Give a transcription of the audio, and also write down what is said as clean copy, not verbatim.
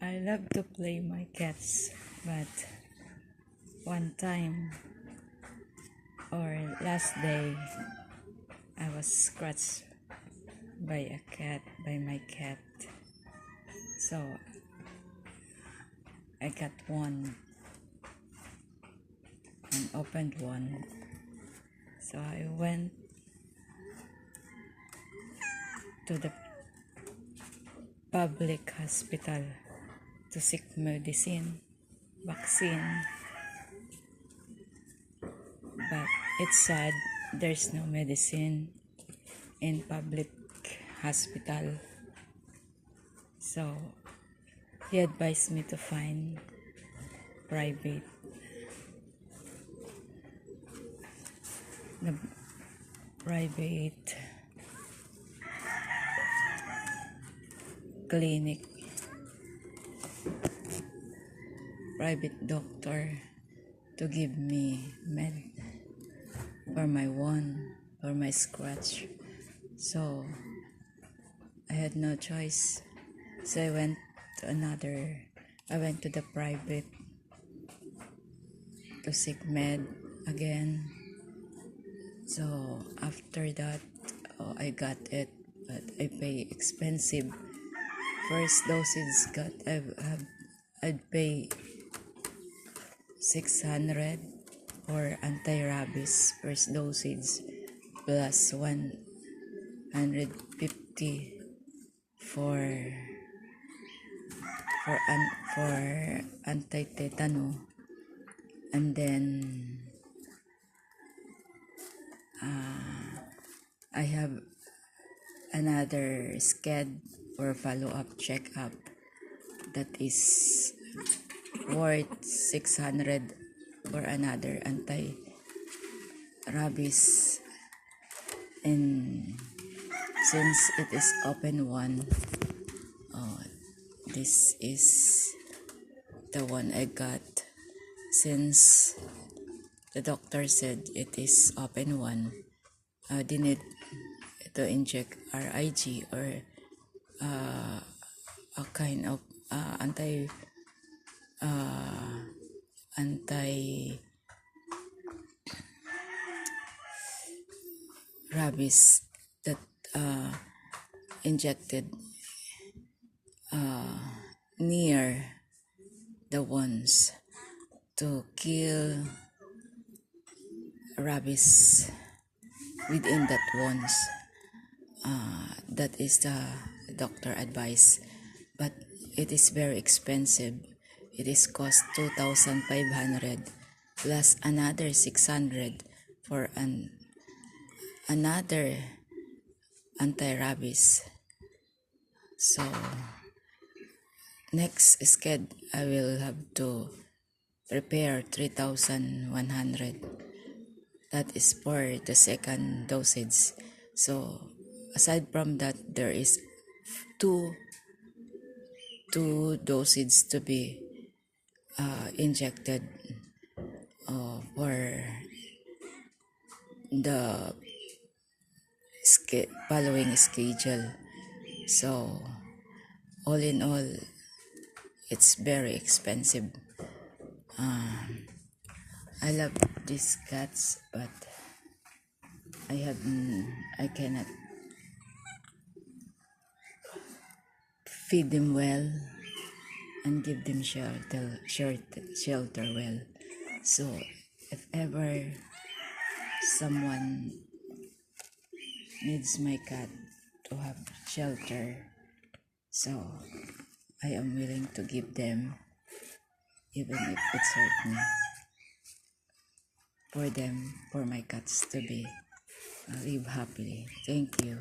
I love to play my cats, but one time or last day, I was scratched by my cat. So I got one and opened one. So I went to the public hospital to seek vaccine. But it's sad, there's no medicine in public hospital. So he advised me to find private. The private clinic, private doctor to give me med for my scratch. So I had no choice. So I went to the private to seek med again. So after that, I got it, but I pay expensive. First dosage I'd pay 600 for anti-rabies first dosage plus 150 for anti-tetano, and then I have another sched for follow-up checkup that is worth 600 for another anti-rabies. And since it is open one, this is the one I got. Since the doctor said it is open one, they need to inject RIG or a kind of anti rabies that injected near the ones to kill rabies within that ones. That is the doctor advice, but it is very expensive. It is cost 2,500 plus another 600 for another anti-rabies. So next schedule I will have to prepare 3,100. That is for the second dosage. So aside from that, there is two doses to be injected for the following schedule. So all in all, it's very expensive. I love these cats, but I cannot feed them well and give them shelter well. So if ever someone needs my cat to have shelter, so I am willing to give them, even if it's hurt me, for my cats to be live happily. Thank you.